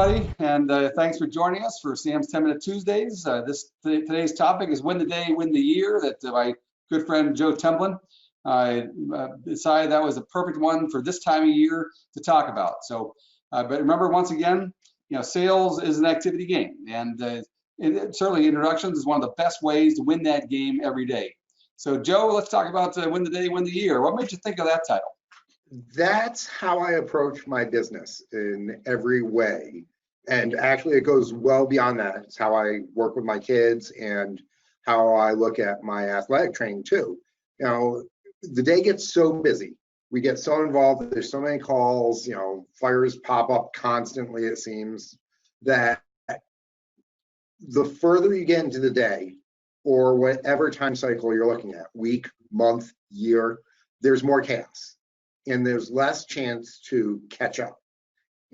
everybody, and thanks for joining us for Sam's 10-Minute Tuesdays. Today's topic is Win the Day, Win the Year, that my good friend Joe Templin decided that was the perfect one for this time of year to talk about. So, but remember, once again, sales is an activity game, and certainly introductions is one of the best ways to win that game every day. So, Joe, let's talk about Win the Day, Win the Year. What made you think of that title? That's how I approach my business in every way. And actually, it goes well beyond that. It's how I work with my kids and how I look at my athletic training too. The day gets so busy. We get so involved. There's so many calls, fires pop up constantly, it seems, that the further you get into the day or whatever time cycle you're looking at, week, month, year, there's more chaos. And there's less chance to catch up.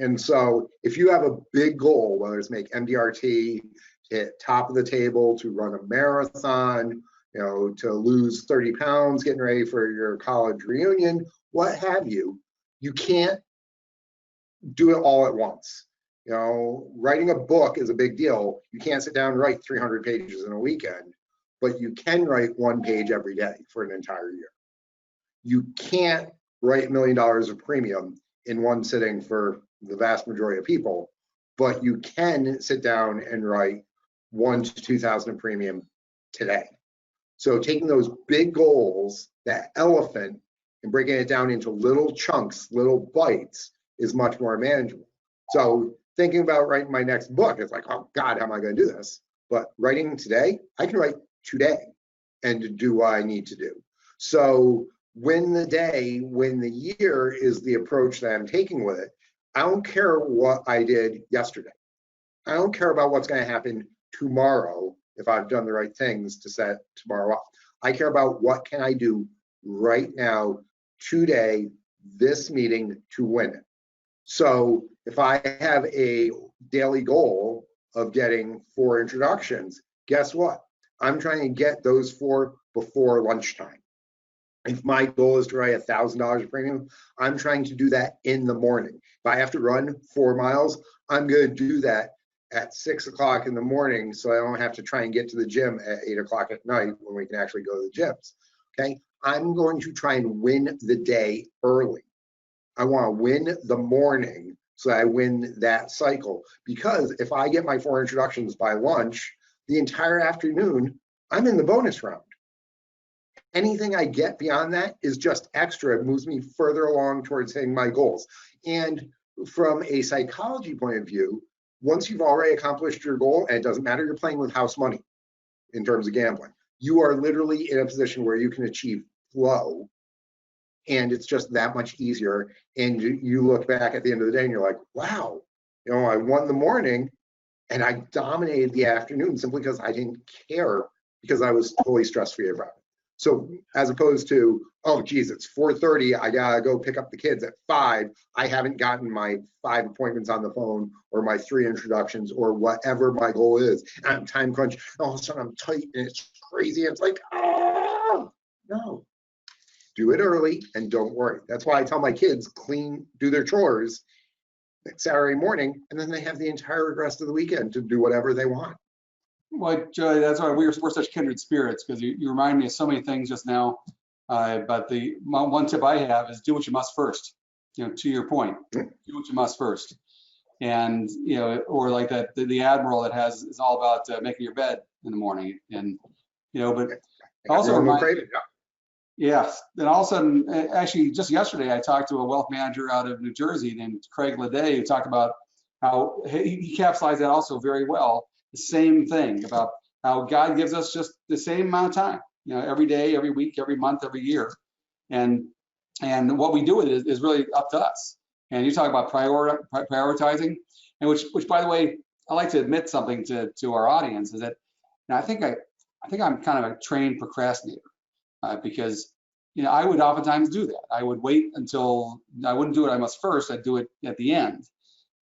And so if you have a big goal, whether it's make MDRT, hit top of the table, to run a marathon, to lose 30 pounds, getting ready for your college reunion, what have you, you can't do it all at once. Writing a book is a big deal. You can't sit down and write 300 pages in a weekend, but you can write one page every day for an entire year. You can't write $1 million of premium in one sitting for the vast majority of people, but you can sit down and write 1,000 to 2,000 of premium today. So taking those big goals, that elephant, and breaking it down into little chunks, little bites, is much more manageable. So thinking about writing my next book, it's like, oh God, how am I going to do this? But writing today, I can write today and do what I need to do. So win the day, win the year is the approach that I'm taking with it. I don't care what I did yesterday. I don't care about what's going to happen tomorrow if I've done the right things to set tomorrow up. I care about what can I do right now, today, this meeting, to win it. So if I have a daily goal of getting 4 introductions, guess what? I'm trying to get those 4 before lunchtime. If my goal is to write $1,000 of premium, I'm trying to do that in the morning. If I have to run 4 miles, I'm going to do that at 6 o'clock in the morning, so I don't have to try and get to the gym at 8 o'clock at night when we can actually go to the gyms. Okay, I'm going to try and win the day early. I want to win the morning so I win that cycle, because if I get my 4 introductions by lunch, the entire afternoon, I'm in the bonus round. Anything I get beyond that is just extra. It moves me further along towards hitting my goals. And from a psychology point of view, once you've already accomplished your goal, and it doesn't matter, you're playing with house money in terms of gambling, you are literally in a position where you can achieve flow, and it's just that much easier. And you look back at the end of the day and you're like, wow, I won the morning and I dominated the afternoon simply because I didn't care, because I was totally stress-free about it. So as opposed to, oh geez, it's 4:30, I gotta go pick up the kids at 5, I haven't gotten my 5 appointments on the phone or my 3 introductions or whatever my goal is, and I'm time crunched, all of a sudden I'm tight and it's crazy, it's like, oh, no. Do it early and don't worry. That's why I tell my kids, do their chores Saturday morning, and then they have the entire rest of the weekend to do whatever they want. Well, Joey, that's why we're such kindred spirits, because you remind me of so many things just now. But the one tip I have is do what you must first. To your point, do what you must first. And or like that the Admiral that is all about making your bed in the morning. And but also yes. Then all of a sudden, actually, just yesterday, I talked to a wealth manager out of New Jersey named Craig Leday, who talked about how he capsulized that also very well. The same thing about how God gives us just the same amount of time, every day, every week, every month, every year, and what we do with it is really up to us. And you talk about prioritizing, and which by the way, I like to admit something to our audience is that I think I'm kind of a trained procrastinator, because I would oftentimes do that. I would wait until I wouldn't do it I must first. I'd do it at the end.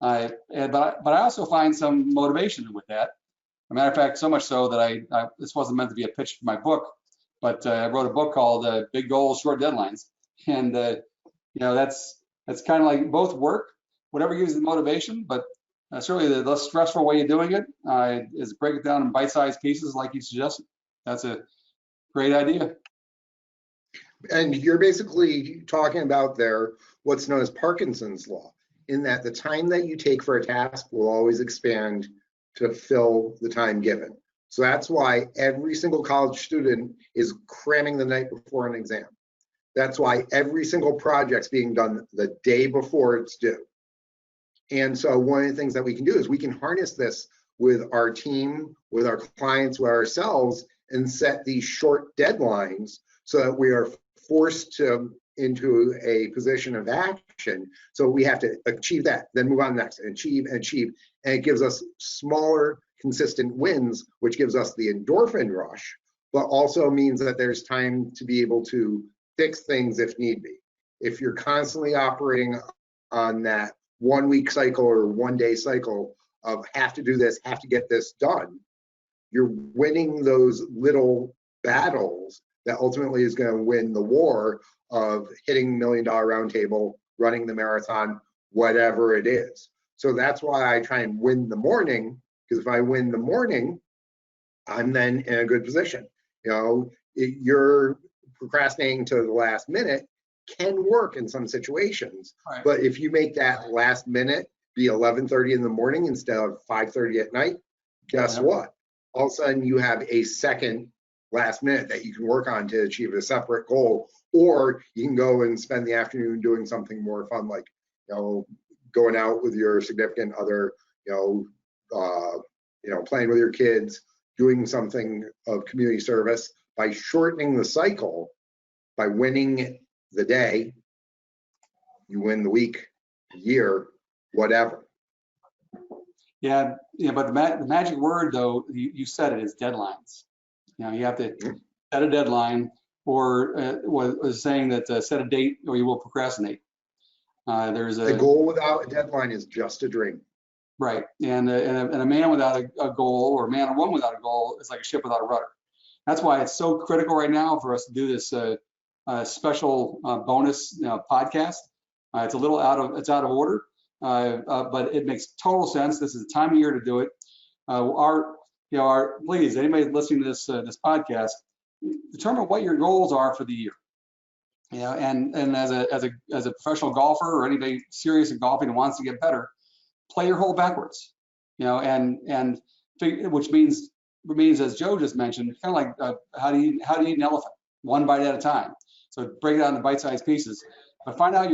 But I also find some motivation with that. As a matter of fact, so much so that this wasn't meant to be a pitch for my book, but I wrote a book called Big Goals, Short Deadlines, and that's kind of like both work, whatever gives you the motivation, but certainly the less stressful way of doing it is break it down in bite-sized pieces like you suggested. That's a great idea. And you're basically talking about there what's known as Parkinson's law, in that the time that you take for a task will always expand to fill the time given. So that's why every single college student is cramming the night before an exam. That's why every single project's being done the day before it's due. And so one of the things that we can do is we can harness this with our team, with our clients, with ourselves, and set these short deadlines so that we are forced into a position of action. So we have to achieve that, then move on next, and achieve, and it gives us smaller, consistent wins, which gives us the endorphin rush, but also means that there's time to be able to fix things if need be. If you're constantly operating on that 1 week cycle or 1 day cycle of have to do this, have to get this done, you're winning those little battles that ultimately is going to win the war of hitting $1 million round table, running the marathon, whatever it is. So that's why I try and win the morning, because if I win the morning, I'm then in a good position. You know, you're procrastinating to the last minute can work in some situations, Right. But if you make that last minute be 11:30 in the morning instead of 5:30 at night, guess what? All of a sudden you have a second last minute that you can work on to achieve a separate goal, or you can go and spend the afternoon doing something more fun, like, you know, going out with your significant other, playing with your kids, doing something of community service. By shortening the cycle, by winning the day, you win the week, year, whatever. Yeah, but the magic word, though, you said it, is deadlines. You know, you have to set a deadline, or was saying that set a date or you will procrastinate. There's a goal without a deadline is just a dream. Right, and a man without a goal, or a man or woman without a goal, is like a ship without a rudder. That's why it's so critical right now for us to do this special bonus podcast. It's a little out of order, but it makes total sense. This is the time of year to do it. Please, anybody listening to this podcast, determine what your goals are for the year. And as a professional golfer, or anybody serious in golfing and wants to get better, play your hole backwards. And which means, as Joe just mentioned, kind of like how do you eat an elephant? One bite at a time. So break it down into bite-sized pieces. But find out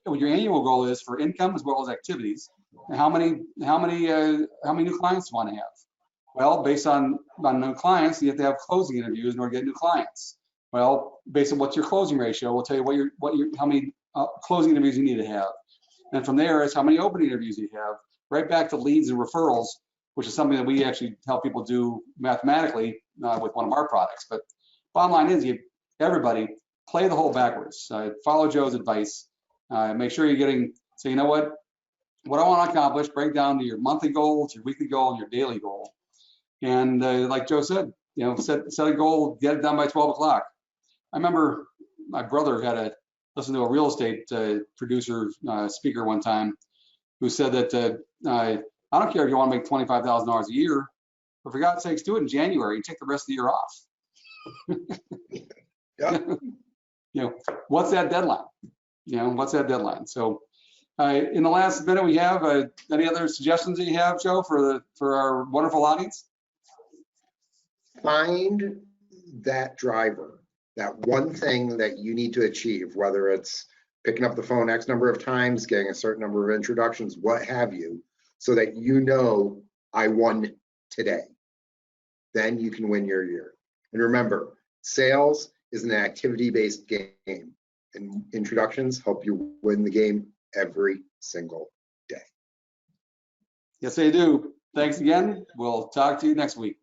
what your annual goal is for income as well as activities, and how many new clients you want to have. Well, based on new clients, you have to have closing interviews in order to get new clients. Well, based on what's your closing ratio, we'll tell you how many closing interviews you need to have. And from there is how many open interviews you have, right back to leads and referrals, which is something that we actually help people do mathematically with one of our products. But bottom line is, everybody play the hole backwards. Follow Joe's advice. Make sure you're getting, so you know what I want to accomplish, break down to your monthly goals, your weekly goal, and your daily goal. And like Joe said, set a goal, get it done by 12 o'clock. I remember my brother had to listen to a real estate producer speaker one time who said that I don't care if you want to make $25,000 a year, but for God's sakes, do it in January and take the rest of the year off. Yeah. What's that deadline? What's that deadline? So in the last minute we have, any other suggestions that you have, Joe, for our wonderful audience? Find that driver, that one thing that you need to achieve, whether it's picking up the phone X number of times, getting a certain number of introductions, what have you, so that I won today. Then you can win your year. And remember, sales is an activity-based game, and introductions help you win the game every single day. Yes, they do. Thanks again. We'll talk to you next week.